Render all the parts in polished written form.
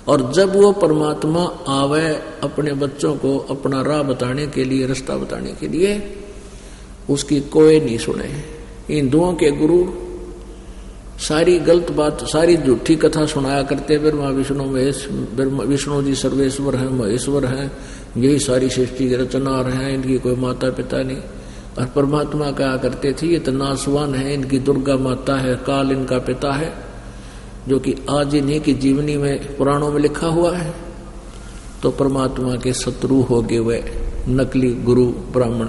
और जब वो परमात्मा आवे अपने बच्चों को अपना राह बताने के लिए, रास्ता बताने के लिए, उसकी कोई नहीं सुने। हिंदुओं के गुरु सारी गलत बात, सारी झूठी कथा सुनाया करते, ब्रह्मा विष्णु महेश, विष्णु जी सर्वेश्वर हैं, महेश्वर हैं, यही सारी सृष्टि के रचनार हैं, इनकी कोई माता पिता नहीं। और परमात्मा कहा करते थे ये तो नासवान है, इनकी दुर्गा माता है, काल इनका पिता है, जो कि आज इन्हीं की जीवनी में पुराणों में लिखा हुआ है। तो परमात्मा के शत्रु हो गए वे नकली गुरु ब्राह्मण।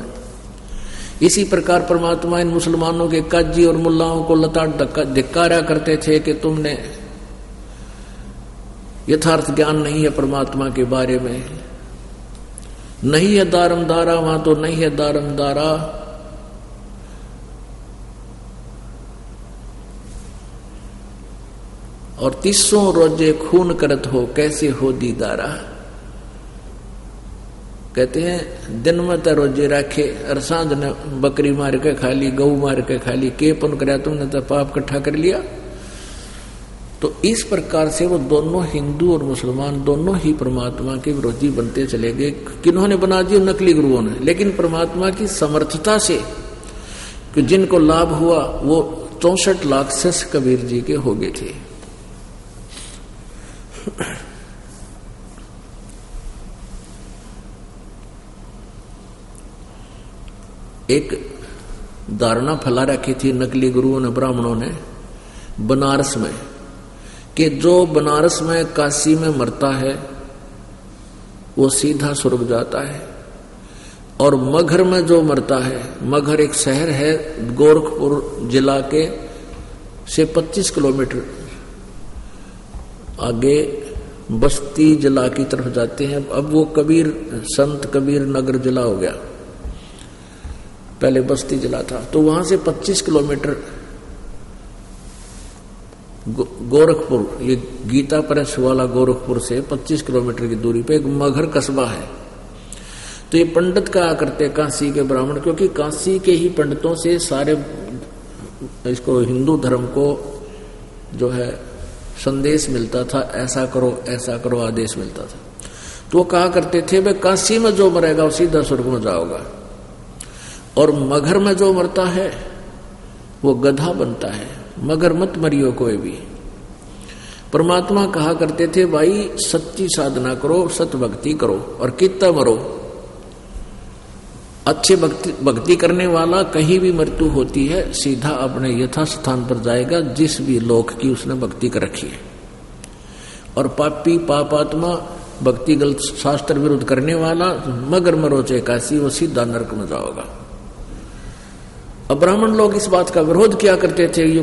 इसी प्रकार परमात्मा इन मुसलमानों के काजी और मुल्लाओं को लताड़ धिक्कारा करते थे कि तुमने यथार्थ ज्ञान नहीं है परमात्मा के बारे में, नहीं है दारमदारा, वहां तो नहीं है दारमदारा, और 300 रोजे खून करत हो, कैसे हो दीदारा। कहते हैं दिन में तो रोजे रखे और सांझ ने बकरी मार के खा ली, गऊ मार के खा ली, के पुन कराया तुमने तो पाप इकट्ठा कर लिया। तो इस प्रकार से वो दोनों हिंदू और मुसलमान दोनों ही परमात्मा के विरोधी बनते चले गए। किन्होंने बना दिए? नकली गुरुओं ने। लेकिन परमात्मा की समर्थता से कि जिनको लाभ हुआ वो 64 लाख शिष्य कबीर जी के हो गए थे। एक धारणा फैला रखी थी नकली गुरुओं ने, ब्राह्मणों ने, बनारस में, कि जो बनारस में काशी में मरता है वो सीधा स्वर्ग जाता है, और मगहर में जो मरता है, मगहर एक शहर है गोरखपुर जिला के से 25 किलोमीटर आगे बस्ती जिला की तरफ जाते हैं। अब वो कबीर संत कबीर नगर जिला हो गया, पहले बस्ती जिला था। तो वहां से 25 किलोमीटर गोरखपुर, ये गीता प्रेस वाला गोरखपुर से 25 किलोमीटर की दूरी पे एक मगहर कस्बा है। तो ये पंडित कहा करते काशी के ब्राह्मण, क्योंकि काशी के ही पंडितों से सारे इसको हिंदू धर्म को जो है संदेश मिलता था, ऐसा करो आदेश मिलता था। तो वो कहा करते थे भाई काशी में जो मरेगा वो सीधा स्वर्ग में जाओगा, और मगहर में जो मरता है वो गधा बनता है, मगर मत मरियो कोई भी। परमात्मा कहा करते थे भाई सच्ची साधना करो, सत भक्ति करो, और कितना मरो। अच्छे भक्ति करने वाला कहीं भी मृत्यु होती है सीधा अपने यथा स्थान पर जाएगा जिस भी लोक की उसने भक्ति कर रखी है। और पापी पापात्मा भक्ति गलत शास्त्र विरुद्ध करने वाला मगर मरो चाहे काशी, वो सीधा नरक में जाओगा। अब ब्राह्मण लोग इस बात का विरोध किया करते थे, ये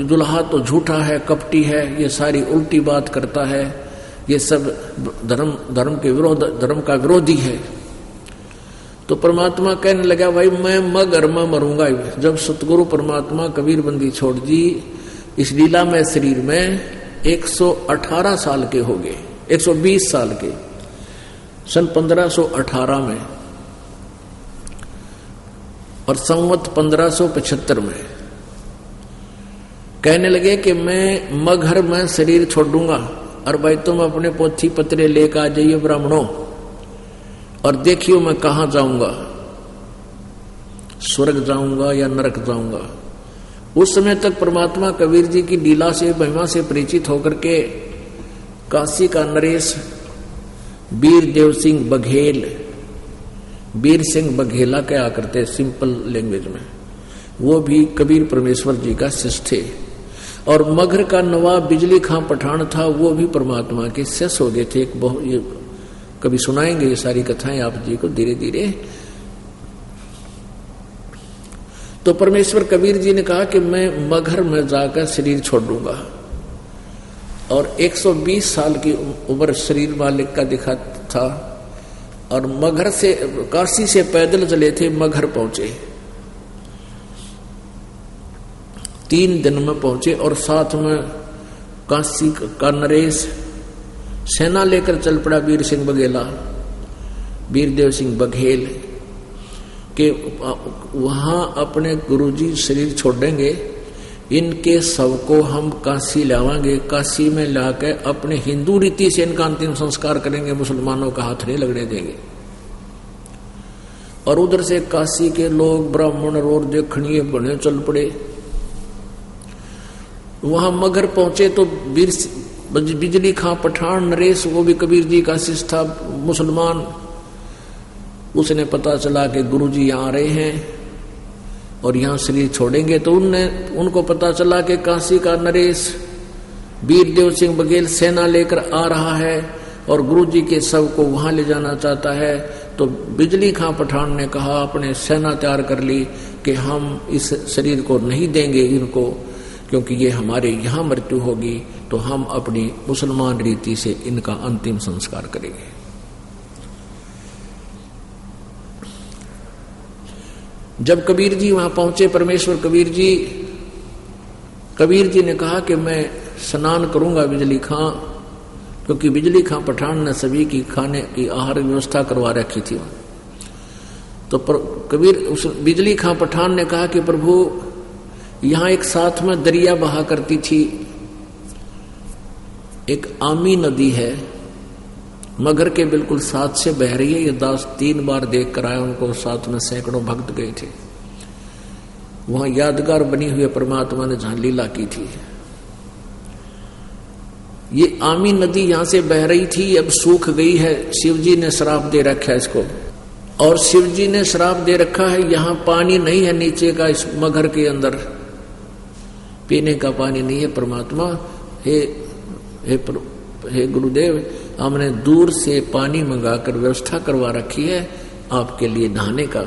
दुल्हा तो झूठा है, कपटी है, ये सारी उल्टी बात करता है, ये सब धर्म के विरोध, धर्म का विरोधी है। तो परमात्मा कहने लगा भाई मैं मगर में मरूंगा। जब सतगुरु परमात्मा कबीर बंदी छोड़ दी, इस लीला में शरीर में 118 साल के हो गए, 120 साल के, सन 1518 में, और संवत 1575 में कहने लगे कि मैं मगहर में शरीर छोड़ दूंगा, और भाई तुम अपने पोथी पत्रे लेकर आ जाइए ब्राह्मणों, और देखियो मैं कहां जाऊंगा, स्वर्ग जाऊंगा या नरक जाऊंगा। उस समय तक परमात्मा कबीर जी की लीला से, महिमा से परिचित होकर के काशी का नरेश वीर देव सिंह बघेल, वीर सिंह बघेला कहा करते सिंपल लैंग्वेज में, वो भी कबीर परमेश्वर जी का शिष्य थे। और मगहर का नवाब बिजली खां पठान था, वो भी परमात्मा के शिष्य हो गए थे। एक बहुत, ये कभी सुनाएंगे ये सारी कथाएं आप जी को धीरे धीरे। तो परमेश्वर कबीर जी ने कहा कि मैं मगहर में जाकर शरीर छोड़ दूंगा, और 120 साल की उम्र शरीर मालिक का दिखा था, और मगहर से, काशी से पैदल चले थे, मगहर पहुंचे, 3 दिन में पहुंचे, और साथ में काशी का नरेश सेना लेकर चल पड़ा वीर सिंह बघेला, वीरदेव सिंह बघेल, के वहां अपने गुरुजी शरीर छोड़ेंगे इनके शव को हम काशी लावांगे, काशी में लाके अपने हिंदू रीति से इनका अंतिम संस्कार करेंगे, मुसलमानों का हाथ नहीं लगने देंगे। और उधर से काशी के लोग ब्राह्मण और देखणीय बने चल पड़े। वहां मगर पहुंचे तो बिजली खां पठान नरेश, वो भी कबीर जी का शिष्य था, मुसलमान, उसने पता चला कि गुरुजी यहाँ आ रहे हैं और यहाँ शरीर छोड़ेंगे। तो उनको पता चला कि काशी का नरेश वीरदेव सिंह बघेल सेना लेकर आ रहा है और गुरुजी के शव को वहां ले जाना चाहता है। तो बिजली खां पठान ने कहा, अपने सेना तैयार कर ली कि हम इस शरीर को नहीं देंगे इनको, क्योंकि ये हमारे यहाँ मृत्यु होगी, तो हम अपनी मुसलमान रीति से इनका अंतिम संस्कार करेंगे। जब कबीर जी वहां पहुंचे, परमेश्वर कबीर जी ने कहा कि मैं स्नान करूंगा बिजली खां, क्योंकि बिजली खां पठान ने सभी की खाने की आहार व्यवस्था करवा रखी थी। तो कबीर उस बिजली खां पठान ने कहा कि प्रभु, यहां एक साथ में दरिया बहा करती थी, एक आमी नदी है, मगर के बिल्कुल साथ से बह रही है। ये दास 3 बार देख कर आए, उनको साथ में सैकड़ों भक्त गए थे। वहां यादगार बनी हुई परमात्मा ने जहां लीला की थी। ये आमी नदी यहां से बह रही थी, अब सूख गई है। शिवजी ने श्राप दे रखा है इसको, और शिवजी ने श्राप दे रखा है यहां पानी नहीं है नीचे का, इस मगर के अंदर पीने का पानी नहीं है। परमात्मा, हे गुरुदेव, हमने दूर से पानी मंगाकर व्यवस्था करवा रखी है, आपके लिए नहाने का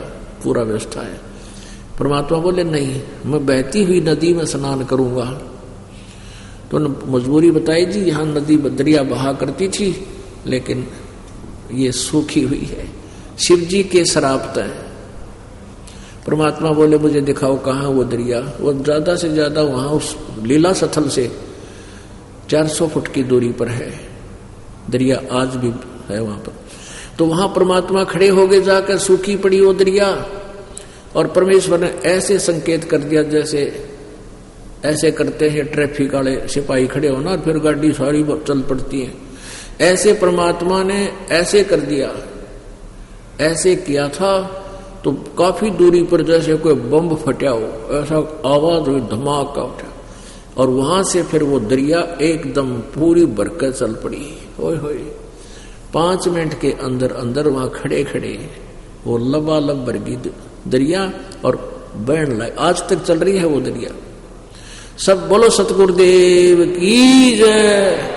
पूरा व्यवस्था है। परमात्मा बोले, नहीं, मैं बहती हुई नदी में स्नान करूंगा। तो मजबूरी बताई जी, यहां नदी दरिया बहा करती थी, लेकिन ये सूखी हुई है, शिव जी के श्राप है। परमात्मा बोले, मुझे दिखाओ कहाँ वो दरिया। वो ज्यादा से ज्यादा वहां उस लीला स्थल से 400 फुट की दूरी पर है दरिया, आज भी है वहां पर। तो वहां परमात्मा खड़े हो गए, जाकर सूखी पड़ी वो दरिया, और परमेश्वर ने ऐसे संकेत कर दिया जैसे ऐसे करते हैं ट्रैफिक वाले सिपाही खड़े होना, और फिर गाड़ी सारी चल पड़ती है। ऐसे परमात्मा ने ऐसे कर दिया, ऐसे किया था तो काफी दूरी पर जैसे कोई बम फटा हो, ऐसा आवाज हुई, धमाका उठा, और वहां से फिर वो दरिया एकदम पूरी भरकर चल पड़ी। ओए होए, 5 मिनट के अंदर अंदर वहां खड़े खड़े वो लबालब भर गई दरिया, और बहन लाई, आज तक चल रही है वो दरिया। सब बोलो सतगुरुदेव की जय।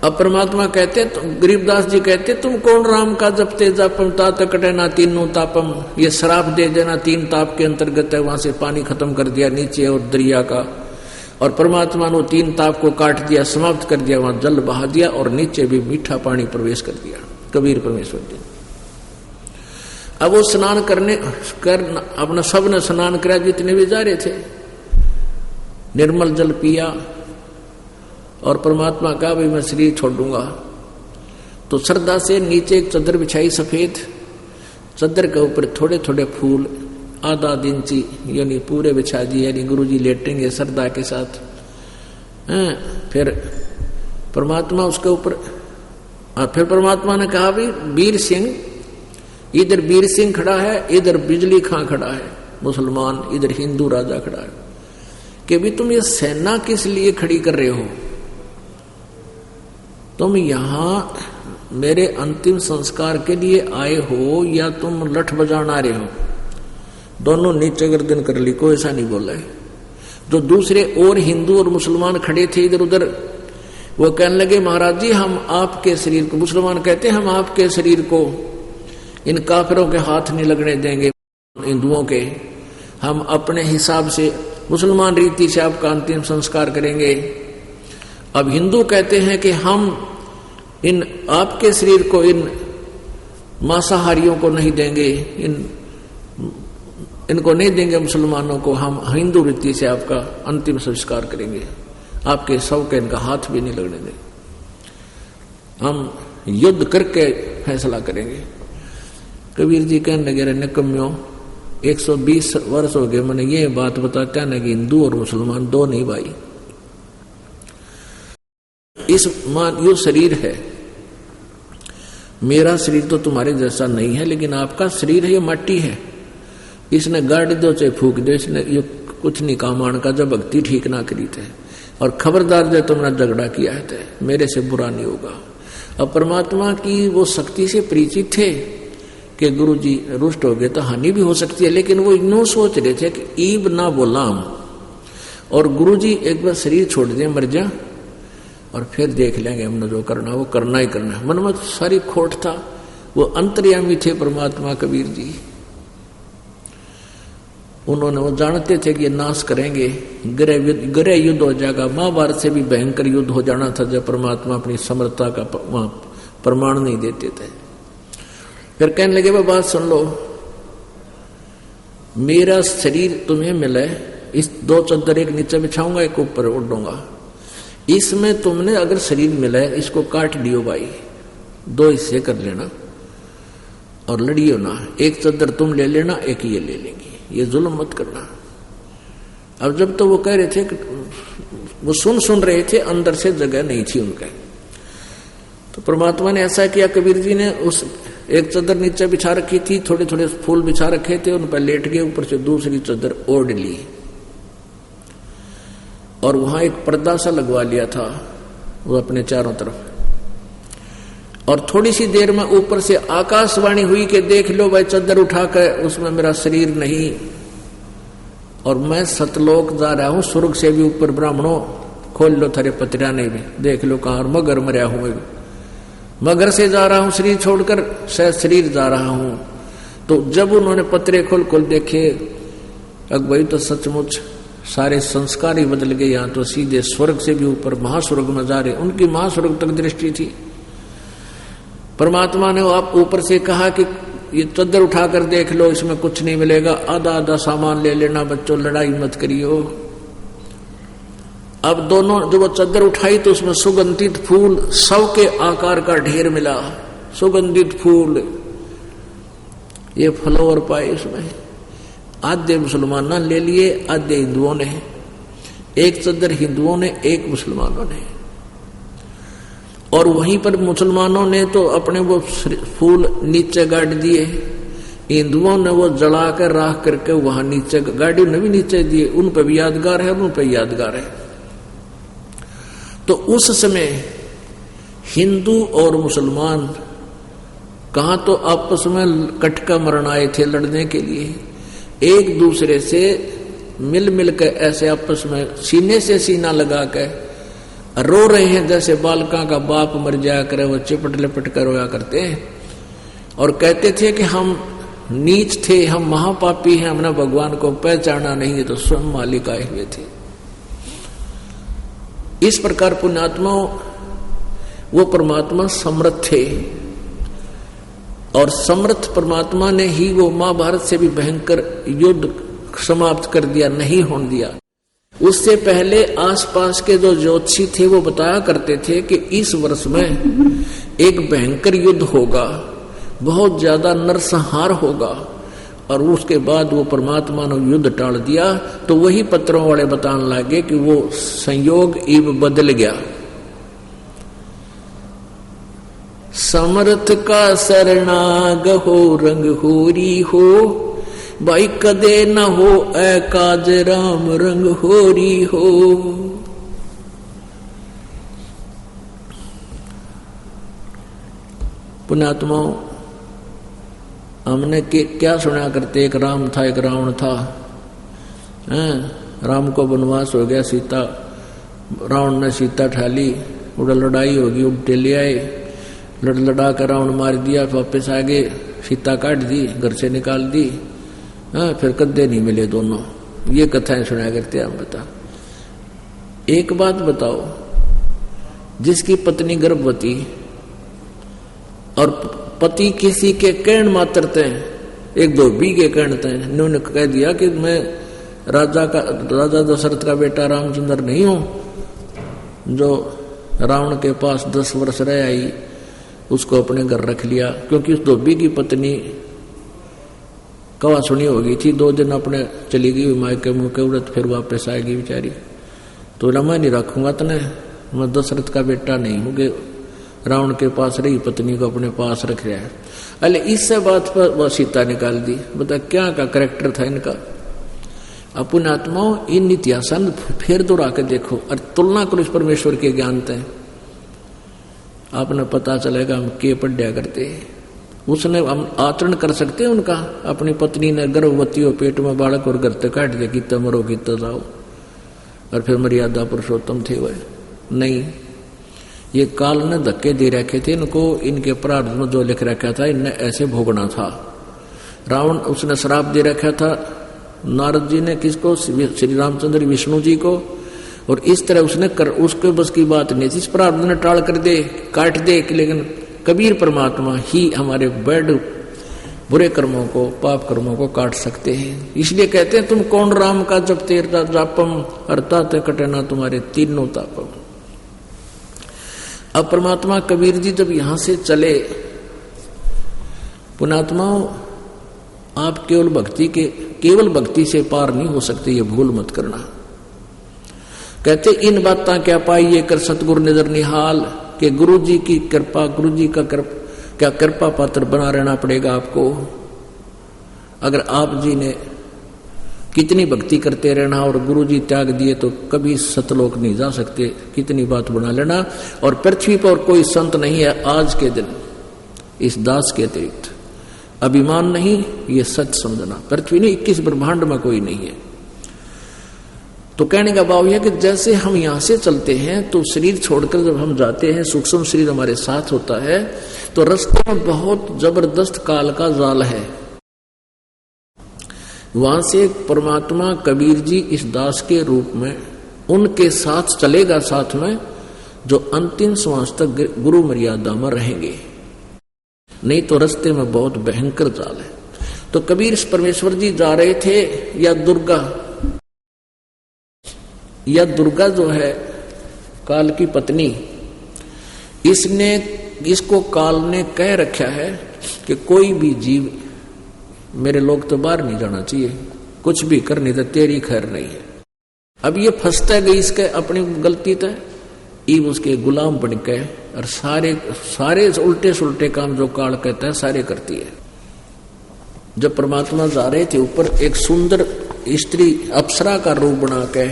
अब परमात्मा कहते, तो गरीबदास जी कहते, तुम कौन राम का जपते जापम तात कटे ना तीनों तापम। ये श्राप दे देना 3 ताप के अंतर्गत है। वहां से पानी खत्म कर दिया नीचे और दरिया का, और परमात्मा ने 3 ताप को काट दिया, समाप्त कर दिया, वहां जल बहा दिया, और नीचे भी मीठा पानी प्रवेश कर दिया। कबीर परमेश्वर जी अब वो स्नान करने अपना सब ने स्नान किया, जितने भी जा रहे थे, निर्मल जल पिया, और परमात्मा कहा, भाई मैं शरीर छोड़ दूंगा। तो श्रद्धा से नीचे एक चादर बिछाई सफेद, चादर के ऊपर थोड़े थोड़े फूल आधा इंची यानी पूरे बिछा दिए, यानी गुरुजी लेटेंगे श्रद्धा के साथ। फिर परमात्मा उसके ऊपर, फिर परमात्मा ने कहा, भाई वीर सिंह, इधर वीर सिंह खड़ा है, इधर बिजली खां खड़ा है मुसलमान, इधर हिंदू राजा खड़ा है, कि भी तुम ये सेना किस लिए खड़ी कर रहे हो? तुम यहां मेरे अंतिम संस्कार के लिए आए हो या तुम लठ बजाना रहे हो? दोनों नीचे गर्दन कर ली, कोई ऐसा नहीं बोला है। जो दूसरे और हिंदू और मुसलमान खड़े थे इधर उधर, वो कहने लगे, महाराज जी हम आपके शरीर को, मुसलमान कहते हम आपके शरीर को इन काफिरों के हाथ नहीं लगने देंगे, हिंदुओं के, हम अपने हिसाब से मुसलमान रीति से आपका अंतिम संस्कार करेंगे। अब हिंदू कहते हैं कि हम इन आपके शरीर को इन मांसाहारियों को नहीं देंगे, इनको नहीं देंगे मुसलमानों को, हम हिंदू रीति से आपका अंतिम संस्कार करेंगे, आपके शव के इनका हाथ भी नहीं लगने देंगे, हम युद्ध करके फैसला करेंगे। कबीर जी कहने लगे, निकम्यों, 120 वर्ष हो गए मैंने ये बात बताता ना कि हिंदू और मुसलमान दो नहीं भाई। इस यो शरीर है, मेरा शरीर तो तुम्हारे जैसा नहीं है, लेकिन आपका शरीर है ये माटी है, इसने गाड़ दो चाहे फूक दो, इसने ये कुछ नहीं काम आने का जब भक्ति ठीक ना करी थे। और खबरदार जो तुमने झगड़ा किया है थे मेरे से बुरा नहीं होगा। अब परमात्मा की वो शक्ति से परिचित थे कि गुरु जी रुष्ट हो गए तो हानि भी हो सकती है, लेकिन वो यूं सोच रहे थे कि ईब ना बोला हम, और गुरु जी एक बार शरीर छोड़ दे मर जा और फिर देख लेंगे हमने जो करना वो करना ही करना है। मन में सारी खोट था, वो अंतर्यामी थे परमात्मा कबीर जी, उन्होंने वो जानते थे कि ये नाश करेंगे, गृह युद्ध हो जाएगा, महाभारत से भी भयंकर युद्ध हो जाना था जब परमात्मा अपनी समर्थता का प्रमाण नहीं देते थे। फिर कहने लगे वह बात सुन लो, मेरा शरीर तुम्हें मिला है, इस 2 चादर एक नीचे बिछाऊंगा एक ऊपर उड़ूंगा, इसमें तुमने अगर शरीर मिला है इसको काट लियो भाई, 2 हिस्से कर लेना और लड़ियो ना, एक चादर तुम ले लेना एक ये ले लेंगे, ये जुल्म मत करना। अब जब तो वो कह रहे थे कि वो सुन रहे थे, अंदर से जगह नहीं थी उनके, तो परमात्मा ने ऐसा किया, कबीर जी ने उस एक चादर नीचे बिछा रखी थी, थोड़े थोड़े फूल बिछा रखे थे, उन पर लेट गए, ऊपर से दूसरी चादर ओढ़ ली और वहां एक पर्दा सा लगवा लिया था वो अपने चारों तरफ। और थोड़ी सी देर में ऊपर से आकाशवाणी हुई कि देख लो भाई चादर उठाकर, उसमें मेरा शरीर नहीं, और मैं सतलोक जा रहा हूं, स्वर्ग से भी ऊपर, ब्राह्मणों खोल लो थारे पतराने भी, देख लो कहां मगर मरिया हूं, मगर से जा रहा हूं शरीर छोड़कर, शायद शरीर जा रहा हूं। तो जब उन्होंने पतरे खोल देखे, अब भाई तो सचमुच सारे संस्कार ही बदल गए, यहां तो सीधे स्वर्ग से भी ऊपर महास्वर्ग में जा रहे, उनकी महास्वर्ग तक दृष्टि थी। परमात्मा ने आप ऊपर से कहा कि ये चादर उठाकर देख लो, इसमें कुछ नहीं मिलेगा, आधा आधा सामान ले लेना बच्चों, लड़ाई मत करियो। अब दोनों जब वो चादर उठाई तो उसमें सुगंधित फूल 100 के आकार का ढेर मिला, सुगंधित फूल, ये फ्लावर पाए इसमें। आधे मुसलमानों ने ले लिए, आधे हिंदुओं ने, एक चादर हिंदुओं ने एक मुसलमानों ने। और वहीं पर मुसलमानों ने तो अपने वो फूल नीचे गाड़ दिए, हिंदुओं ने वो जलाकर राख करके वहां नीचे गाड़ी ने भी नीचे दिए, उन पर भी यादगार है, उन पर यादगार है। तो उस समय हिंदू और मुसलमान कहां तो आपस में कटका मरण आए थे लड़ने के लिए, एक दूसरे से मिल कर ऐसे आपस में सीने से सीना लगा कर रो रहे हैं, जैसे बालका का बाप मर जाया करे वो चिपट लिपट कर रोया करते हैं, और कहते थे कि हम नीच थे, हम महापापी हैं, हमने भगवान को पहचाना नहीं, है तो स्वयं मालिक आए हुए थे। इस प्रकार पुण्यात्मा वो परमात्मा समर्थ थे, और समर्थ परमात्मा ने ही वो महाभारत से भी भयंकर युद्ध समाप्त कर दिया, नहीं होने दिया। उससे पहले आसपास के जो ज्योतिषी थे वो बताया करते थे कि इस वर्ष में एक भयंकर युद्ध होगा, बहुत ज्यादा नरसंहार होगा, और उसके बाद वो परमात्मा ने युद्ध टाल दिया। तो वही पत्रों वाले बताने लगे कि वो संयोग इब बदल गया, समर्थ का शरणाग हो रंग होरी हो, भाई कदे न हो ऐ काज राम रंग होरी हो। पुण्यात्माओं, हमने क्या सुना करते, एक राम था एक रावण था, राम को वनवास हो गया, सीता रावण ने सीता ठाली, उड़ा लड़ाई होगी, उल्टे ले आए, लड़ा कर रावण मार दिया, वापस आ गए, सीता काट दी, घर से निकाल दी, फिर कद्दे नहीं मिले दोनों। ये कथाएं सुनाया करते हैं। हम बता, एक बात बताओ, जिसकी पत्नी गर्भवती और पति किसी के कहण मात्र तय, एक धोबी के कहण तय उन्होंने कह दिया कि मैं राजा दशरथ का बेटा रामचंद्र नहीं हूं, जो रावण के पास 10 वर्ष रह आई, उसको अपने घर रख लिया, क्योंकि उस धोबी की पत्नी कवा सुनी होगी थी, 2 दिन अपने चली गई माँ के मुँह के उड़त, फिर वापस आएगी बेचारी। तो मैं नहीं रखूंगा तने, मैं दशरथ का बेटा नहीं हूँ कि रावण के पास रही पत्नी को अपने पास रख रहा है। अरे इससे बात पर वह सीता निकाल दी। बता क्या का करेक्टर था इनका। अपन आत्माओं इन इतिहासन फिर दोहरा के देखो और तुलना करो इस परमेश्वर के ज्ञान तय, आपने पता चलेगा हम के पढ़ा करते। उसने हम आचरण कर सकते हैं उनका। अपनी पत्नी ने गर्भवती हो, पेट में बालक और गर्ते काट दे, कितना मरो कितना जाओ, और फिर मर्यादा पुरुषोत्तम थे वह नहीं। ये काल ने धक्के दे रखे थे इनको, इनके प्रार्थ में जो लिख रखा था इनने ऐसे भोगना था। रावण उसने श्राप दे रखा था नारद जी ने, किसको? श्री रामचंद्र विष्णु जी को। और इस तरह उसने उसके बस की बात नहीं थी, इस प्रारब्ध ने टाल कर दे, काट दे। लेकिन कबीर परमात्मा ही हमारे बैड बुरे कर्मों को, पाप कर्मों को काट सकते हैं। इसलिए कहते हैं तुम कौन राम का जब तेरता जापम अर्थात कटना तुम्हारे तीनों तापम। अब परमात्मा कबीर जी जब यहां से चले, पुणात्माओं आप केवल भक्ति से पार नहीं हो सकते, ये भूल मत करना। कहते इन बातें क्या पाइए कर सतगुरु नजर निहाल, के गुरु जी की कृपा, गुरु जी का क्या कृपा पात्र बना रहना पड़ेगा आपको। अगर आप जी ने कितनी भक्ति करते रहना और गुरु जी त्याग दिए तो कभी सतलोक नहीं जा सकते, कितनी बात बना लेना। और पृथ्वी पर कोई संत नहीं है आज के दिन इस दास के अतिरिक्त, अभिमान नहीं, ये सच समझना। पृथ्वी ने 21 ब्रह्मांड में कोई नहीं है। तो कहने का भाव यह कि जैसे हम यहां से चलते हैं तो शरीर छोड़कर जब हम जाते हैं, सूक्ष्म शरीर हमारे साथ होता है, तो रास्ते में बहुत जबरदस्त काल का जाल है। वहां से परमात्मा कबीर जी इस दास के रूप में उनके साथ चलेगा, साथ में जो अंतिम श्वास तक गुरु मर्यादा में रहेंगे, नहीं तो रास्ते में बहुत भयंकर जाल है। तो कबीर परमेश्वर जी जा रहे थे, या दुर्गा जो है काल की पत्नी, इसको काल ने कह रखा है कि कोई भी जीव मेरे लोग तो बाहर नहीं जाना चाहिए, कुछ भी कर नहीं तो तेरी खैर नहीं है। अब ये फंसता गई इसके अपनी गलती तय, ईब उसके गुलाम बन के और सारे उल्टे सुलटे काम जो काल कहता है सारे करती है। जब परमात्मा जा रहे थे ऊपर, एक सुंदर स्त्री अप्सरा का रूप बना के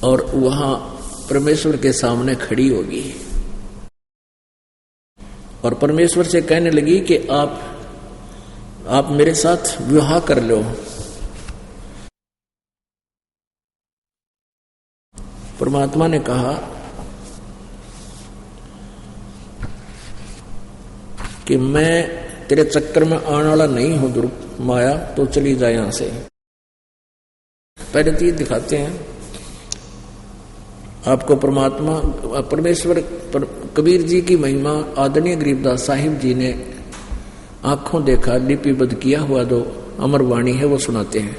और वहां परमेश्वर के सामने खड़ी होगी और परमेश्वर से कहने लगी कि आप मेरे साथ विवाह कर लो। परमात्मा ने कहा कि मैं तेरे चक्कर में आने वाला नहीं हूं माया, तो चली जाए यहां से। पहले तो ये दिखाते हैं आपको परमेश्वर कबीर जी की महिमा आदरणीय गरीबदास साहिब जी ने आंखों देखा, लिपिबद्ध किया हुआ जो अमर वाणी है वो सुनाते हैं।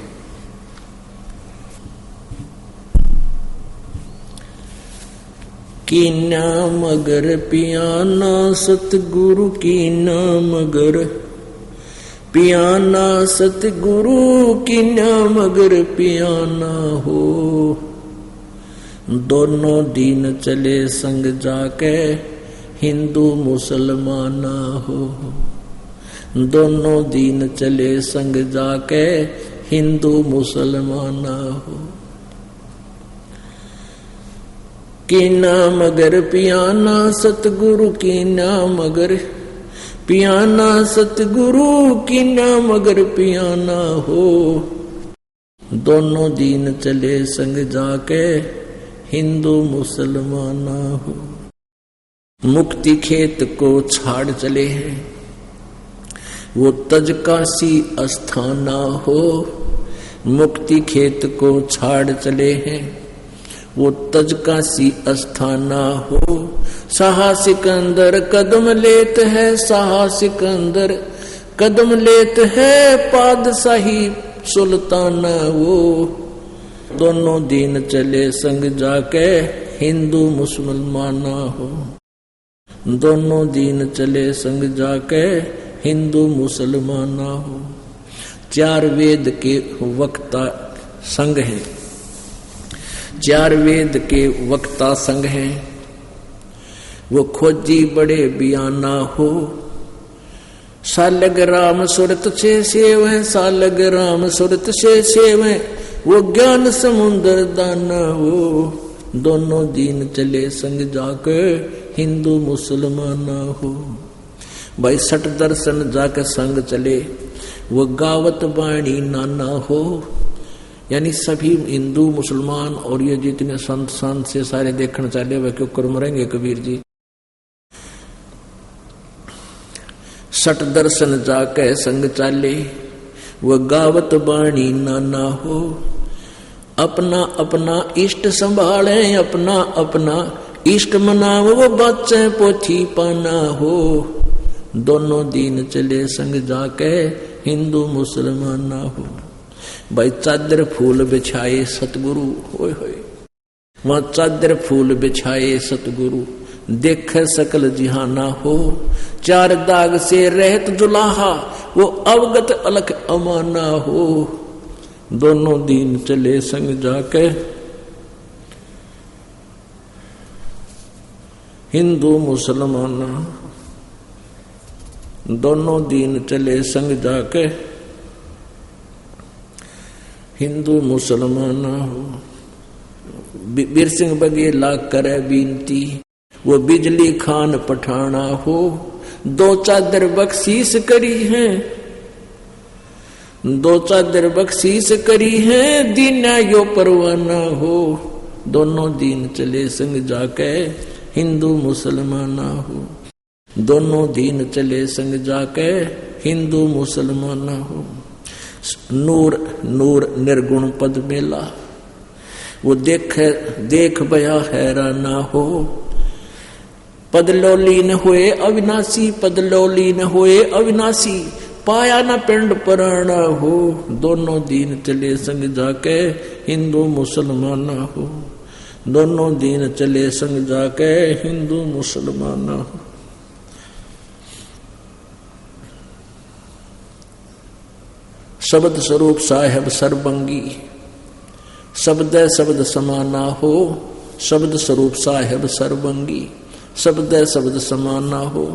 की नाम अगर पियाना सतगुरु की नाम अगर पियाना सतगुरु की नाम अगर पियाना हो, दोनों दीन चले संग जाके हिंदू मुसलमाना हो, दोनों दीन चले संग जाके हिंदू मुसलमाना हो। की नाम अगर पियाना सतगुरु की नाम अगर पियाना सतगुरु की नाम अगर पियाना हो, दोनों दीन चले संग जाके हिंदू मुसलमाना हो। मुक्ति खेत को छाड़ चले हैं वो तज काशी अस्थाना हो, मुक्ति खेत को छाड़ चले हैं वो तज काशी अस्थाना हो। साहसिक अंदर कदम लेत है, साहसिक अंदर कदम लेत है पादशाही सुल्ताना वो, दोनों दीन चले संग जाके हिंदू मुसलमाना हो, दोनों दीन चले संग जाके हिंदू मुसलमान हो। चार वेद के वक्ता संग हैं, चार वेद के वक्ता संग हैं, वो खोजी बड़े बियाना हो। सालग राम सुरत से सेवें, सालग राम सुरत से सेवें, वो ज्ञान समुद्र दाना हो। दोनों दीन चले संग जाके हिंदू मुसलमान हो। भाई सठ दर्शन जाके संग चले, वो गावत बाणी नाना हो। यानी सभी हिंदू मुसलमान और ये जितने संत संत से सारे देखने चले, वे क्यों कर मरेंगे कबीर जी। सठ दर्शन जाके संग चाले, वो गावत बाणी नाना हो। अपना अपना इष्ट संभाले, अपना अपना इष्ट मनाओ, वो बच्चे पोथी पाना हो। दोनों दीन चले संग जाके हिंदू मुसलमान ना हो। भाई चादर फूल बिछाए सतगुरु, होय होय, वहां चादर फूल बिछाए सतगुरु, देख सकल जिहाना हो। चार दाग से रहत जुलाहा, वो अवगत अलख अमाना हो। दोनों दीन चले संग जाके हिंदू मुसलमान, दोनों दीन चले संग जाके हिंदू मुसलमान हो। बीर सिंह बघेला करे बीनती, वो बिजली खान पठाना हो। दो चादर बख्शीश करी है, दो चादर बख्शीश करी है, दीना यो परवाना हो। दोनों दीन चले संग जाके हिंदू मुसलमान हो। दोनों दीन चले संग जाके हिंदू मुसलमान हो। नूर नूर निर्गुण पद मेला, वो देख बया हैराना हो। पदलोली न हुए अविनाशी, पदलोली न हुए अविनाशी, पाया न पिंड पुराना हो। दोनों दीन चले संग जाके हिंदू मुसलमान हो। दोनों दीन चले संग जाके हिंदू मुसलमान हो। शब्द स्वरूप साहेब सर्वंगी, शब्द शब्द समाना हो। शब्द स्वरूप साहेब सर्वंगी, शब्द शब्द समाना हो।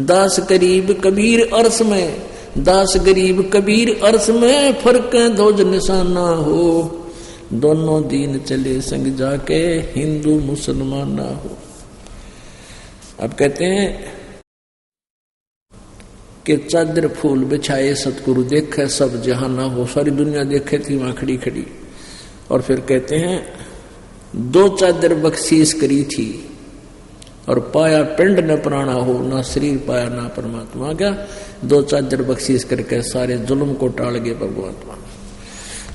दास गरीब कबीर अर्श में, दास गरीब कबीर अर्श में, फर्क ध्वज निशाना हो। दोनों दीन चले संग जाके हिंदू मुसलमान हो। अब कहते हैं कि चादर फूल बिछाए सतगुरु, देखे सब जहाना हो। सारी दुनिया देखे थी वहां खड़ी खड़ी। और फिर कहते हैं दो चादर बख्शीश करी थी, और पाया पिंड न प्राणा हो। ना शरीर पाया ना परमात्मा, क्या दो चादर बख्शीश करके सारे जुल्म को टाल गए परमात्मा।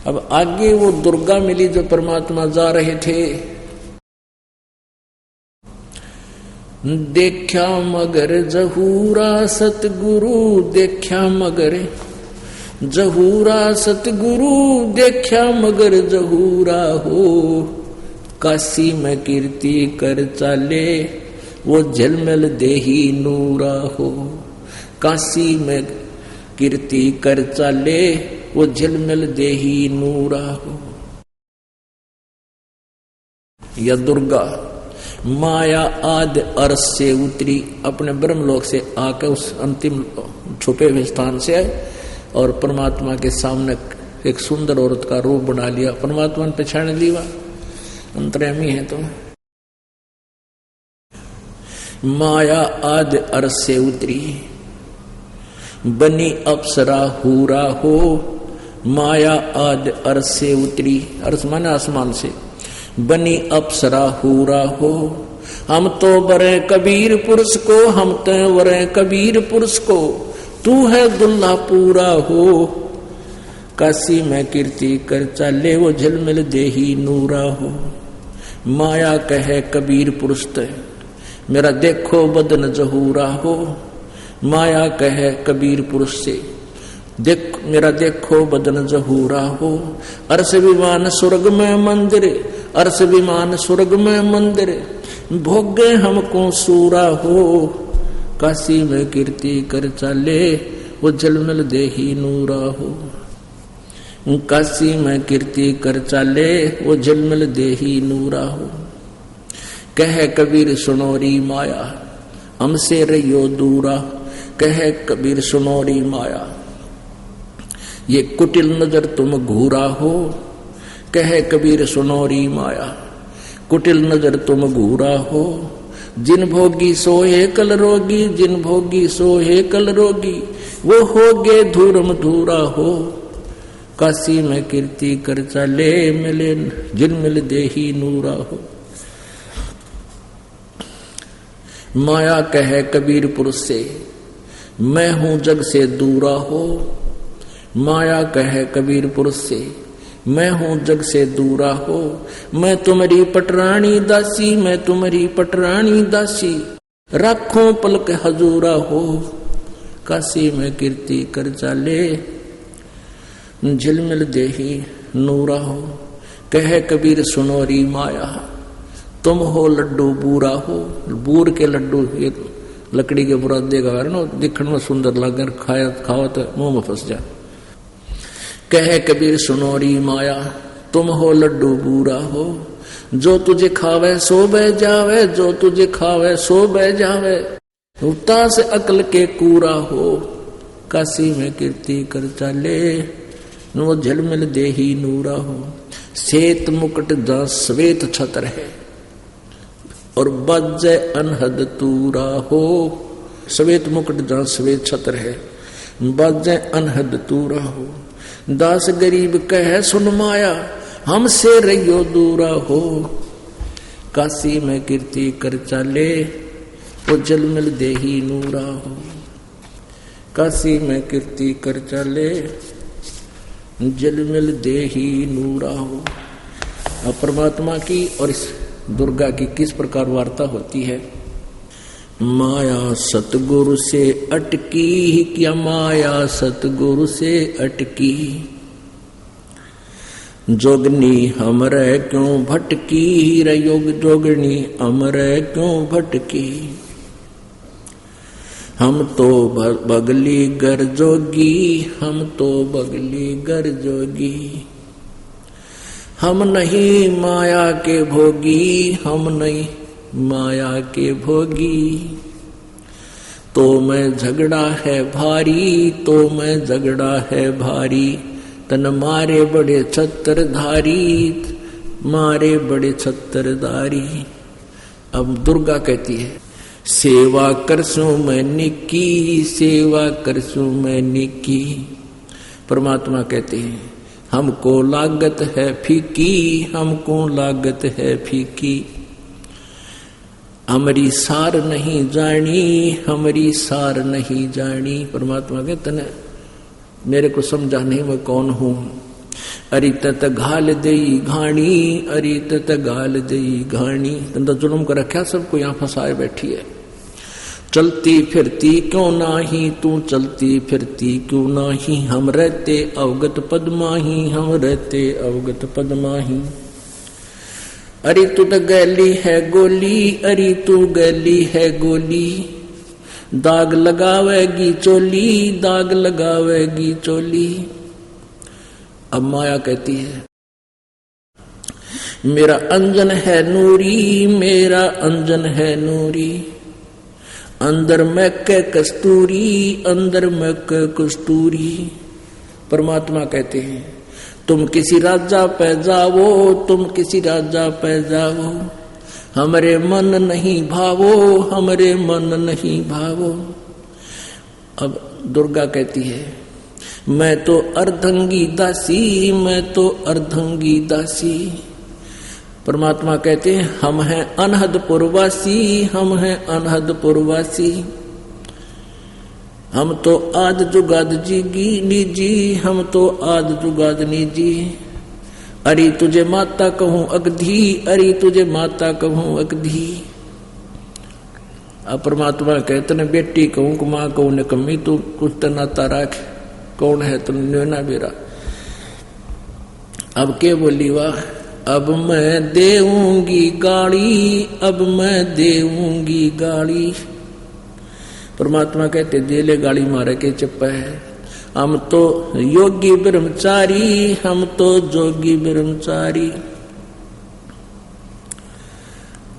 अब आगे वो दुर्गा मिली जो परमात्मा जा रहे थे। देखा मगर जहूरा सतगुरु, देखा मगर जहूरा सतगुरु, देखा मगर जहूरा हो। काशी में कीर्ति कर चाले, वो झलमल देही नूरा हो। काशी में कीर्ति कर चाले, वो झलमल देही नूरा हो। या दुर्गा माया आदि अर्श से उतरी, अपने ब्रह्मलोक से आकर उस अंतिम छुपे हुए स्थान से आए और परमात्मा के सामने एक सुंदर औरत का रूप बना लिया। परमात्मा ने पहचान लिया, अंतर्यामी है। तो माया आदि अर्श से उतरी, बनी अप्सरा हूरा हो। माया आदि अर्श से उतरी, अर्श माने आसमान से, बनी अप्सरा हूरा हो। हम तो बरे कबीर पुरुष को, हम तो वरे कबीर पुरुष को, तू है दुल्हा पूरा हो। काशी में कीर्ति कर चाले, वो झलमिल देही नूरा हो। माया कहे कबीर पुरुष ते, मेरा देखो बदन जहूरा हो। माया कहे कबीर पुरुष से, देख मेरा देखो बदन जहूरा हो। अर्श विमान स्वर्ग में मंदिर, अर्श विमान स्वर्ग में मंदिर, भोगे हमको सूरा हो। काशी में कीर्ति कर चाले वो झलमल देही नूरा हो। काशी में कीर्ति कर चाले वो झलमल देही नूरा हो। कह कबीर सुनोरी माया हमसे रहियो दूरा। कह कबीर सुनोरी माया ये कुटिल नजर तुम घूरा हो। कह कबीर सुनोरी माया कुटिल नजर तुम घूरा हो। जिन भोगी सोए कल रोगी, जिन भोगी सोए कल रोगी, वो होगे धूरम धूरा हो। काशी में कीर्ति कर चाले मिले जिनमिल देही नूरा हो। माया कहे कबीर पुरुष से मैं हूं जग से दूरा हो। माया कहे कबीर पुरुष से मैं हूं जग से दूरा हो। मैं तुम्हारी पटरानी दासी, मैं तुम्हारी पटरानी दासी, राखों पलक हजूरा हो। काशी में कीर्ति कर चाले झिलमिल देही नूरा हो। कहे कबीर सुनोरी माया तुम हो लड्डू बूरा हो। बूर के लड्डू ये लकड़ी के बुरादे का ना दिखने में सुंदर लगे, खाया खाओ तो मुंह में फंस जाए। कहे कबीर सुनोरी माया तुम हो लड्डू बूरा हो। जो तुझे खावे सो बह जावे, जो तुझे खावे सो बह जावे, उता से अकल के कूरा हो। काशी में कीर्ति कर चाले नो झलमिल देही नूरा हो। श्वेत मुकुट जा श्वेत छत्र है और बजे अनहद तूरा हो। श्वेत मुकुट जहां श्वेत छत्र है, बजे अनहद तूरा हो। दास गरीब कहे सुन माया हमसे रहियो दूरा हो। काशी में कीर्ति कर चाले वो झलमिल देही नूरा हो। काशी में कीर्ति कर चाले झलमिल देही नूरा हो। अब परमात्मा की और इस दुर्गा की किस प्रकार वार्ता होती है। माया सतगुरु से अटकी, क्या माया सतगुरु से अटकी। जोगनी हमरे क्यों भटकी, रे योग जोगनी हमरे क्यों भटकी। हम तो बगली गर जोगी, हम तो बगली गर जोगी। हम नहीं माया के भोगी, हम नहीं माया के भोगी। तो मैं झगड़ा है भारी, तो मैं झगड़ा है भारी। तन मारे बड़े छत्रधारी, मारे बड़े छत्रधारी। अब दुर्गा कहती है सेवा करसू मैं निकी, सेवा करसू मैं निकी। परमात्मा कहते हैं हमको लागत है फीकी, हमको लागत है फीकी। हमारी सार नहीं जानी, हमारी सार नहीं जानी। परमात्मा कहते न मेरे को समझा नहीं मैं कौन हूं। अरे तत घाल दई घाणी, अरे तत घाल दई घाणी। तंदा जुल्म कर रखा सबको यहाँ फंसाए बैठी है। चलती फिरती क्यों नाही तू, चलती फिरती क्यों नाही। हम रहते अवगत पद्माही, हम रहते अवगत पद्माही। अरे तू तो गैली है गोली, अरे तू गैली है गोली। दाग लगावेगी चोली, दाग लगावेगी चोली। अब माया कहती है मेरा अंजन है नूरी, मेरा अंजन है नूरी। अंदर में के कस्तूरी, अंदर में के कस्तूरी। परमात्मा कहते हैं तुम किसी राजा पे जाओ, तुम किसी राजा पे जाओ। हमरे मन नहीं भावो, हमरे मन नहीं भावो। अब दुर्गा कहती है मैं तो अर्धंगी दासी, मैं तो अर्धंगी दासी। परमात्मा कहते हैं हम हैं अनहद पुरवासी, हम हैं अनहद पुरवासी। हम तो आद जुगाद जीगी निजी, हम तो आद जुगाद निजी। अरे तुझे माता कहूं अगधी, अरे तुझे माता कहूं अगधी। अब परमात्मा कहते न बेटी कहूं कि माँ कहूं निकम्मी, तू कुछ तो नाता राख। कौन है तुम न्योना बेरा। अब के बोली वाह अब मैं देऊंगी गाड़ी, अब मैं देऊंगी गाड़ी। परमात्मा कहते जेले गाड़ी मारे के चप्पा है, हम तो योगी ब्रह्मचारी, हम तो जोगी ब्रह्मचारी।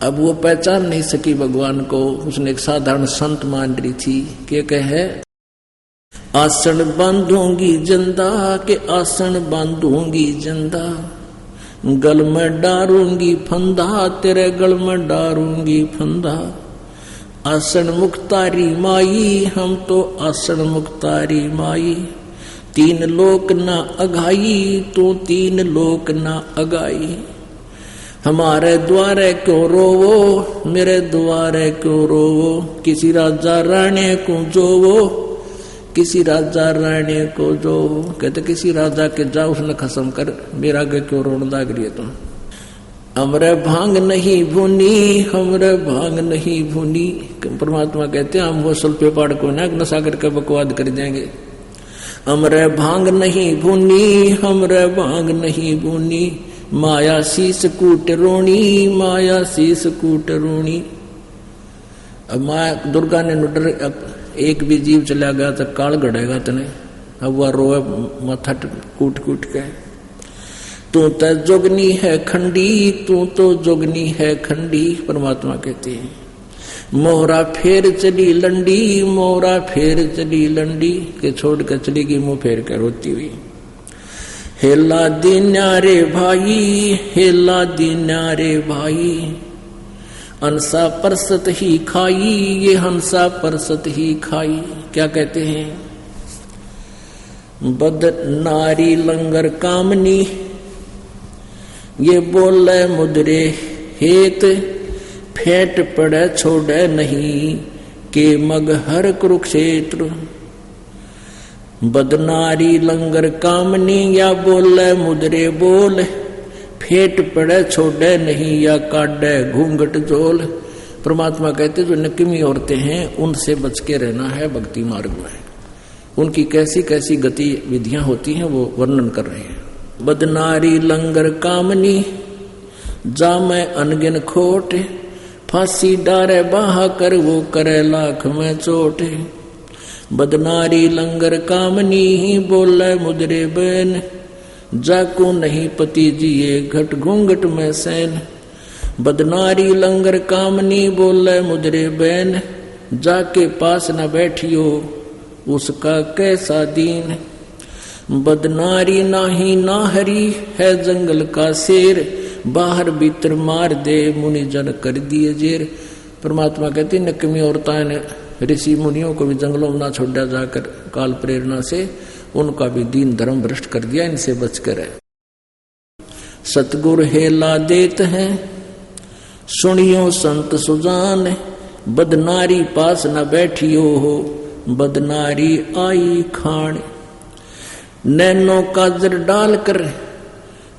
अब वो पहचान नहीं सकी भगवान को, उसने एक साधारण संत मान रही थी। क्या कहे, आसन बांधूंगी जंदा के आसन बांधूंगी जंदा, गल में डारूंगी फंदा तेरे गल में डारूंगी फंदा। आसन मुक्तारी माई, हम तो आसन मुक्तारी माई। तीन लोक ना अघाई, तू तीन लोक ना अगाई। हमारे द्वारे क्यों रोवो, मेरे द्वारे क्यों रोवो। किसी राजा रानी को जोवो, किसी राजा रानी को जो। कहते किसी राजा के जा उसने खसम कर, मेरा आगे क्यों रोन लाग रही है तुम। हमरे भांग नहीं भुनी, हमरे भांग नहीं भुनी। परमात्मा कहते हैं हम वो सुल्फे पाड़ को ना नशा करके बकवाद कर जाएंगे। हमरे भांग नहीं भुनी, हमरे भांग नहीं भुनी। माया शीस कूट रोणी, माया शीस कूट रोणी। अब माया दुर्गा ने नुडर, अब एक भी जीव चला गया तो काल गड़ेगा तने। अब वह रोए माथा कूट कूट के। तू तो जोगनी है खंडी, तू तो जोगनी है खंडी। परमात्मा कहते हैं मोहरा फेर चली लंडी, मोहरा फेर चली लंडी। के छोड़ कर चली गई मुंह फेर कर रोती हुई। हेला दीन्या रे भाई, हेला दीन्या रे भाई। हंसा परसत ही खाई, ये हंसा परसत ही खाई। क्या कहते हैं, बद नारी लंगर कामनी, ये बोले मुद्रे हेत। फेंट पड़े छोड़े नहीं, के मग हर कुरुक्षेत्र। बदनारी लंगर कामनी, या बोले मुद्रे बोल। फेंट पड़े छोड़े नहीं, या काटे घूंघट झोल। परमात्मा कहते जो नकमी औरतें हैं उनसे बच के रहना है भक्ति मार्ग में। उनकी कैसी कैसी गतिविधियां होती हैं वो वर्णन कर रहे हैं। बदनारी लंगर कामनी, जा मैं अनगिन खोट। फांसी डारे बाहा कर, वो करे लाख में चोट। बदनारी लंगर कामनी, बोले मुद्रे बैन। जाको नहीं पति जिए, घट घूंघट में सैन। बदनारी लंगर कामनी, बोले मुद्रे बैन। जाके पास न बैठियो, उसका कैसा दीन। बदनारी नाही नाहरी, है जंगल का शेर। बाहर भीतर मार दे, मुनि जन कर दिए जेर। परमात्मा कहती नकमी औरतां ने ऋषि मुनियों को भी जंगलों में ना छोड़ा जाकर काल प्रेरणा से उनका भी दीन धर्म भ्रष्ट कर दिया। इनसे बच कर है। सतगुरु हेला देत हैं, सुनियो संत सुजान। बदनारी पास न बैठियो हो, बदनारी आई खान। नैनो काजर डालकर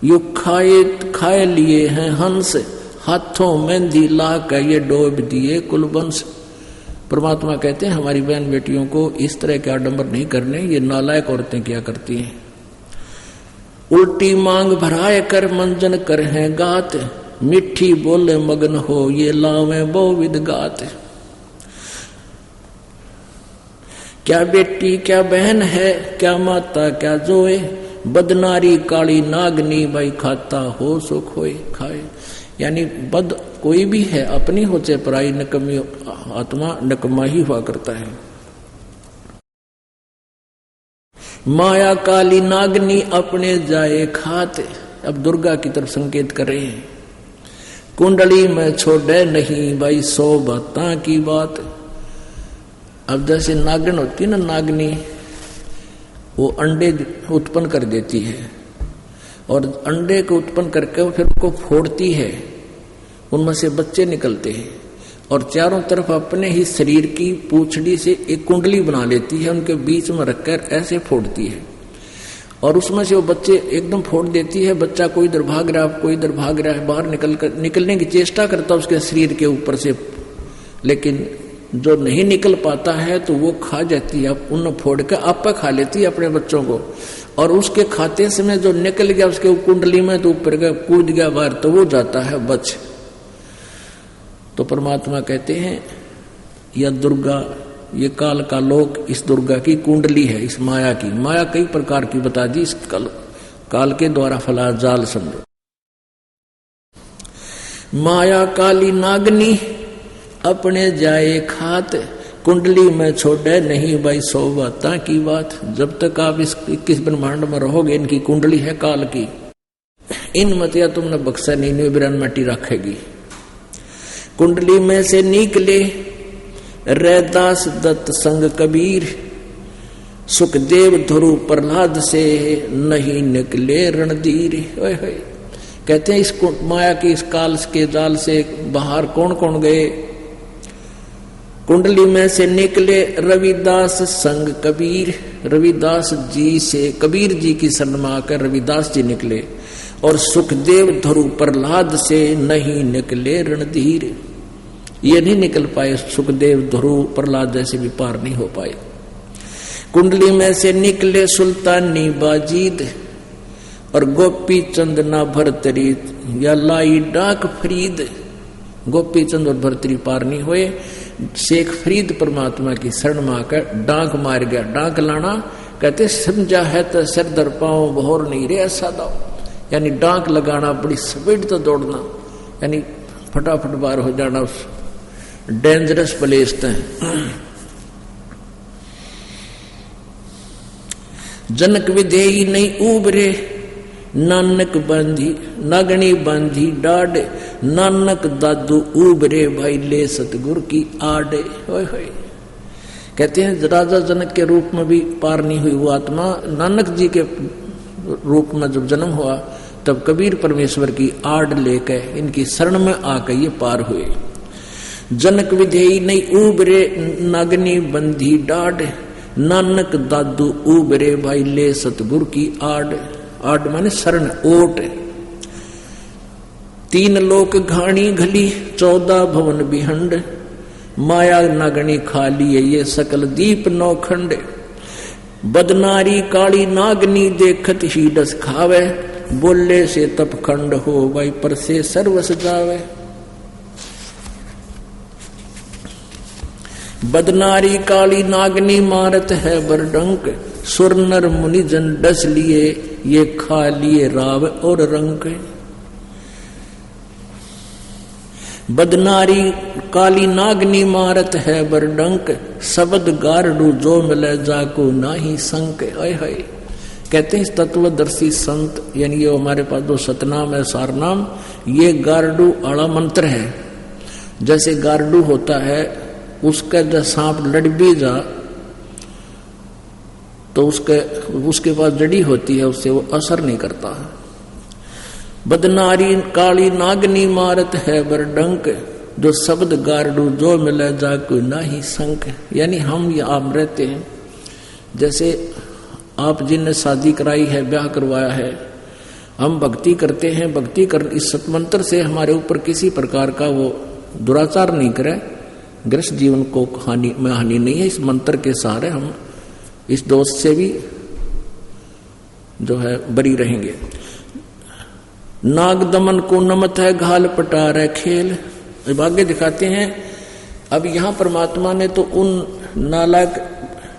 यू खाए लिए हैं हंस। हाथों मेहंदी ला कर ये डोब दिए कुलवंश। परमात्मा कहते हैं हमारी बहन बेटियों को इस तरह के आडंबर नहीं करने, ये नालायक औरतें क्या करती हैं। उल्टी मांग भराए कर मंजन कर हैं गात। मिठी बोले मगन हो, ये लावे बहुविध गात। क्या बेटी क्या बहन है, क्या माता क्या जोए। बदनारी काली नागनी, भाई खाता हो सो खोए खाए। यानी बद कोई भी है, अपनी हो चाहे पराई, नकमी आत्मा नकमा ही हुआ करता है। माया काली नागनी, अपने जाए खाते। अब दुर्गा की तरफ संकेत कर रहे हैं। कुंडली में छोड़े नहीं, भाई 100 बातां की बात। अब जैसे नागन होती है ना, नागनी वो अंडे उत्पन्न कर देती है और अंडे को उत्पन्न करके फिर उनको फोड़ती है, उनमें से बच्चे निकलते हैं और चारों तरफ अपने ही शरीर की पूंछड़ी से एक कुंडली बना लेती है, उनके बीच में रखकर ऐसे फोड़ती है और उसमें से वो बच्चे एकदम फोड़ देती है। बच्चा कोई इधर भाग रहा है, कोई इधर भाग रहा है, बाहर निकलने की चेष्टा करता है उसके शरीर के ऊपर से, लेकिन जो नहीं निकल पाता है तो वो खा जाती है, उन फोड़ के आप खा लेती है अपने बच्चों को। और उसके खाते समय जो निकल गया उसके कुंडली में तो ऊपर का कूद गया बाहर, तो वो जाता है बच। तो परमात्मा कहते हैं या दुर्गा ये काल का लोक इस दुर्गा की कुंडली है, इस माया की। माया कई प्रकार की बता दी, इस काल के द्वारा फला जाल समझो। माया काली नागनी अपने जाए खात, कुंडली में छोड़े नहीं भाई सौ बाता की बात। जब तक आप इस 21 ब्रह्मांड में रहोगे, इनकी कुंडली है काल की, इन मतिया तुमने बक्सा नहीं बिरन मटी रखेगी। कुंडली में से निकले रैदास दत्त संग कबीर, सुखदेव ध्रुव प्रहलाद से नहीं निकले रणधीर। कहते हैं इस माया की इस काल के जाल से बाहर कौन कौन गए? कुंडली में से निकले रविदास संग कबीर, रविदास जी से कबीर जी की शरण में आकर रविदास जी निकले। और सुखदेव ध्रुव प्रहलाद से नहीं निकले रणधीर, ये नहीं निकल पाए। सुखदेव ध्रुव प्रहलाद जैसे भी पार नहीं हो पाए। कुंडली में से निकले सुल्तानी बाजीद, और गोपी चंद ना भरतरी या लाई डाक फरीद। गोपी चंद और भरतरी पार नहीं हुए। शेख फरीद परमात्मा की शरण में आकर डांक मार गया। डांक लाना कहते समझा है तो सिर दर पाओ बहोर नहीं रे ऐसा दाओ, यानी डांक लगाना, बड़ी स्पीड तो दौड़ना, यानी फटाफट बार हो जाना उस डेंजरस प्लेस तक। जनक विधेयी नहीं उबरे, नानक बांधी नागणी बांधी डाड, नानक दादू उबरे भाई ले सतगुरु की आड़े। होय होय। कहते हैं राजा जनक के रूप में भी पार नहीं हुई वो आत्मा। नानक जी के रूप में जब जन्म हुआ तब कबीर परमेश्वर की आड़ लेकर इनकी शरण में आकर ये पार हुए। जनक विधेयी नहीं उबरे, नागनी बंधी डाड, नानक दादू उबरे भाई ले सतगुरु की आड़। आड़ माने शरण, ओट। 3 लोक घाणी घली, 14 भवन बिहंड, माया नागनी खा लिए ये सकल दीप नौखंड। बदनारी काली नागनी देखत ही डस खावे, बोले से तप खंड हो भाई पर से सर्वस जावे। बदनारी काली नागनी मारत है बरडंक, सुर नर मुनि जन डस लिए ये खा लिए राव और रंक। बदनारी काली नागनी मारत है बरडंक, शब्द गारडू जो मिले जाको नाही संक। आय हाय। कहते हैं इस तत्वदर्शी संत, यानी ये हमारे पास जो सतनाम है सारनाम, ये गारडू आड़ा मंत्र है। जैसे गारडू होता है, उसका जब सांप लड़ भी जा तो उसके पास जड़ी होती है, उससे वो असर नहीं करता। बदनारी काली नागनी मारत है बरडंक, जो शब्द गारडू जो मिले जाको नाही संक। यानी हम यहाँ रहते हैं, जैसे आप जिनने शादी कराई है, ब्याह करवाया है, हम भक्ति करते हैं। भक्ति कर इस सतमंत्र से हमारे ऊपर किसी प्रकार का वो दुराचार नहीं करे, गृहस्थ जीवन को हानि नहीं है। इस मंत्र के सहारे हम इस दोष से भी जो है बरी रहेंगे। नाग दमन को नमत है घाल पटार है खेल। अब आगे दिखाते हैं। अब यहाँ परमात्मा ने तो उन नालायक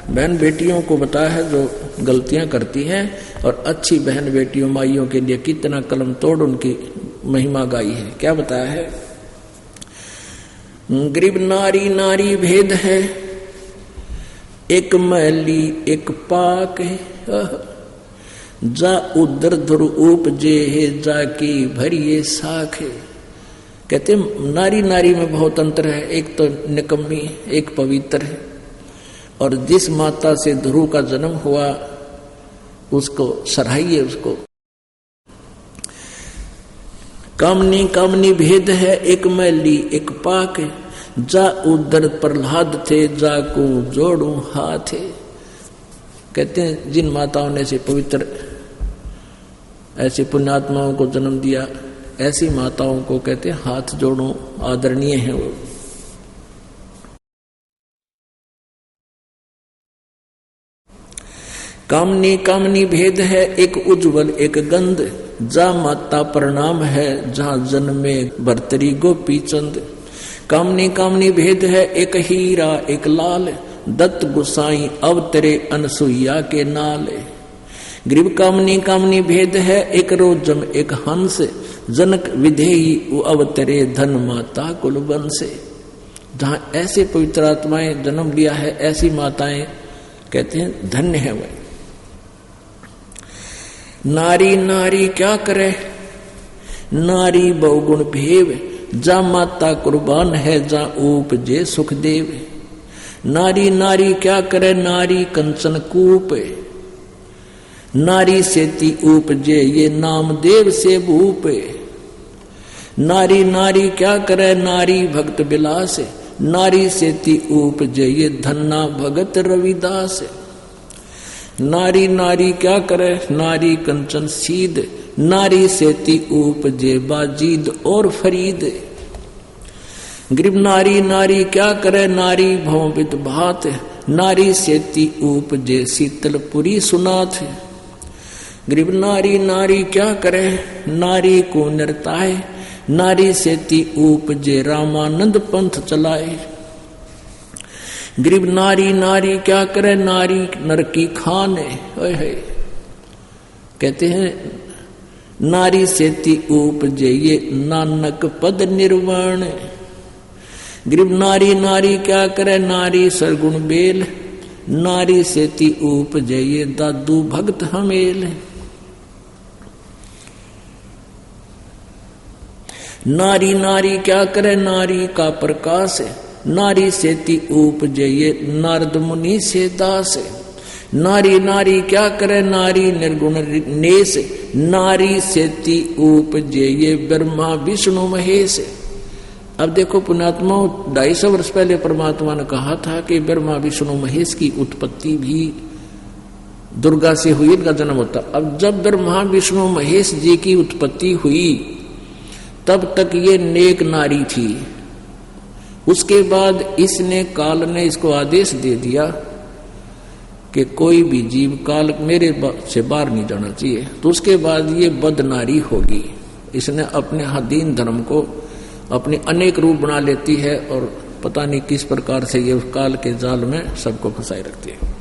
बहन बेटियों को बताया है जो गलतियां करती हैं, और अच्छी बहन बेटियों माइयों के लिए कितना कलम तोड़ उनकी महिमा गाई है। क्या बताया है? गरीब नारी नारी भेद है, एक मैली एक पाक है, जा उदर धुर उपजे है जाकी भरिए साख है। कहते नारी नारी में बहुत अंतर है, एक तो निकम्मी एक पवित्र है। और जिस माता से ध्रुव का जन्म हुआ उसको सराहिए। उसको कामनी कामनी भेद है, एक मैली एक पाक, जा उदर प्रहलाद थे जाको जोड़ू हाथ। कहते हैं जिन माताओं ने ऐसे पवित्र ऐसे पुण्यात्माओं को जन्म दिया, ऐसी माताओं को कहते हैं हाथ जोड़ो, आदरणीय है वो। कामनी कामनी भेद है, एक उज्जवल एक गंध, जा माता प्रणाम है जहां जन्मे भरतरी गोपी चंद। कामनी कामनी भेद है, एक हीरा एक लाल, दत्त गुसाई अवतरे अनसुईया के नाले। ग्रीव कामनी कामनी भेद है, एक रोजम एक हंस, जनक विधेयी अवतरे धन माता कुलबन से। जहां ऐसे पवित्र आत्माएं जन्म लिया है, ऐसी माताएं कहते हैं धन्य है वह। नारी नारी क्या करे, नारी बहुगुण भेव, जा माता कुर्बान है, जा उपजे सुखदेव। नारी नारी क्या करे, नारी कंचन कूप, नारी सेती उपजे ये नामदेव से भूप। नारी नारी क्या करे, नारी भक्त बिलास, नारी सेती उपजे ये धन्ना भगत रविदास। नारी नारी क्या करे, नारी कंचन सीध, नारी सेती उपजे बाजीद और फरीद। ग्रीव नारी नारी क्या करे, नारी भवविद भात, नारी सेती उपजे शीतलपुरी सुनाथ। ग्रीव नारी नारी क्या करे, नारी को नरताए, नारी सेती उपजे रामानंद पंथ चलाए। ग्रीव नारी नारी क्या करे, नारी नर की खाने। कहते हैं नारी सेती उपजे ये नानक पद निर्वाण। ग्रीव नारी नारी क्या करे, नारी सरगुण बेल, नारी सेती उपजे ये दादू भक्त हमेल। नारी नारी क्या करे, नारी का प्रकाश, नारी सेती उपजे ये नारद मुनि से दास। नारी नारी क्या करे, नारी निर्गुण नेस, नारी सेती उपजे ये ब्रह्मा विष्णु महेश। अब देखो पुण्यात्मा, 250 वर्ष पहले परमात्मा ने कहा था कि ब्रह्मा विष्णु महेश की उत्पत्ति भी दुर्गा से हुई, इनका जन्म होता। अब जब ब्रह्मा विष्णु महेश जी की उत्पत्ति हुई, तब तक ये नेक नारी थी। उसके बाद इसने काल ने इसको आदेश दे दिया कि कोई भी जीव काल मेरे से बाहर नहीं जाना चाहिए, तो उसके बाद ये बद नारी होगी। इसने अपने दीन धर्म को अपने अनेक रूप बना लेती है और पता नहीं किस प्रकार से ये काल के जाल में सबको फंसाए रखती है।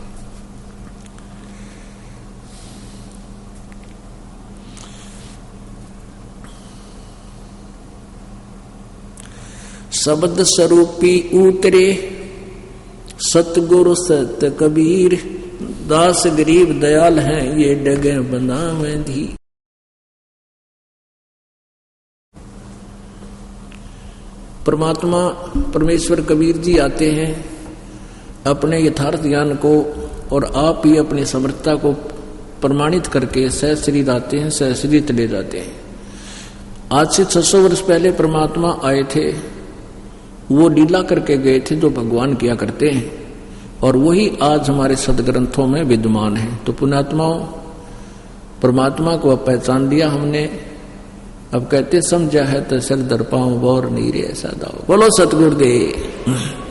शब्द स्वरूपी उतरे सतगुरु सत कबीर, दास गरीब दयाल हैं ये डगे बंदा में धी। परमात्मा परमेश्वर कबीर जी आते हैं अपने यथार्थ ज्ञान को और आप ही अपनी समर्थता को प्रमाणित करके सहस्रीत आते हैं, सहस्रीत ले जाते हैं। आज से 600 वर्ष पहले परमात्मा आए थे, वो लीला करके गए थे जो भगवान किया करते हैं, और वही आज हमारे सदग्रंथों में विद्यमान है। तो पुण्यात्माओं, परमात्मा को अब पहचान लिया हमने। अब कहते समझा है तो सिर दर पाऊं बोर नहीं रे ऐसा दाओ। बोलो सतगुरुदेव।